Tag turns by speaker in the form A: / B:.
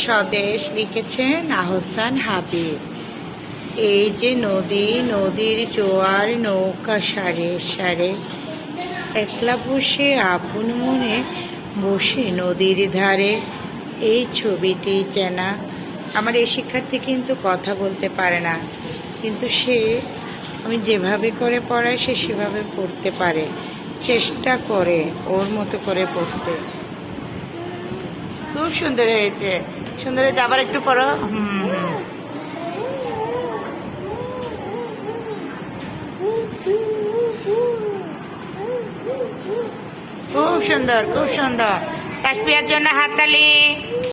A: স্বদেশ লিখেছেন আহসান হাবিব। এই যে নদী, নদীর জোয়ার নৌকা সারে সারে, একলা বসে আপন মনে বসে নদীর ধারে। এই ছবিটি চেনা। আমার এই শিক্ষার্থী কিন্তু কথা বলতে পারে না, কিন্তু সে আমি যেভাবে করে পড়াই সে সেভাবে পড়তে পারে, চেষ্টা করে ওর মতো করে পড়তে। খুব সুন্দর হয়েছে, সুন্দর হয়েছে। আবার একটু পড়ো। খুব সুন্দর, খুব সুন্দর। তাসফিয়ার জন্য হাততালি।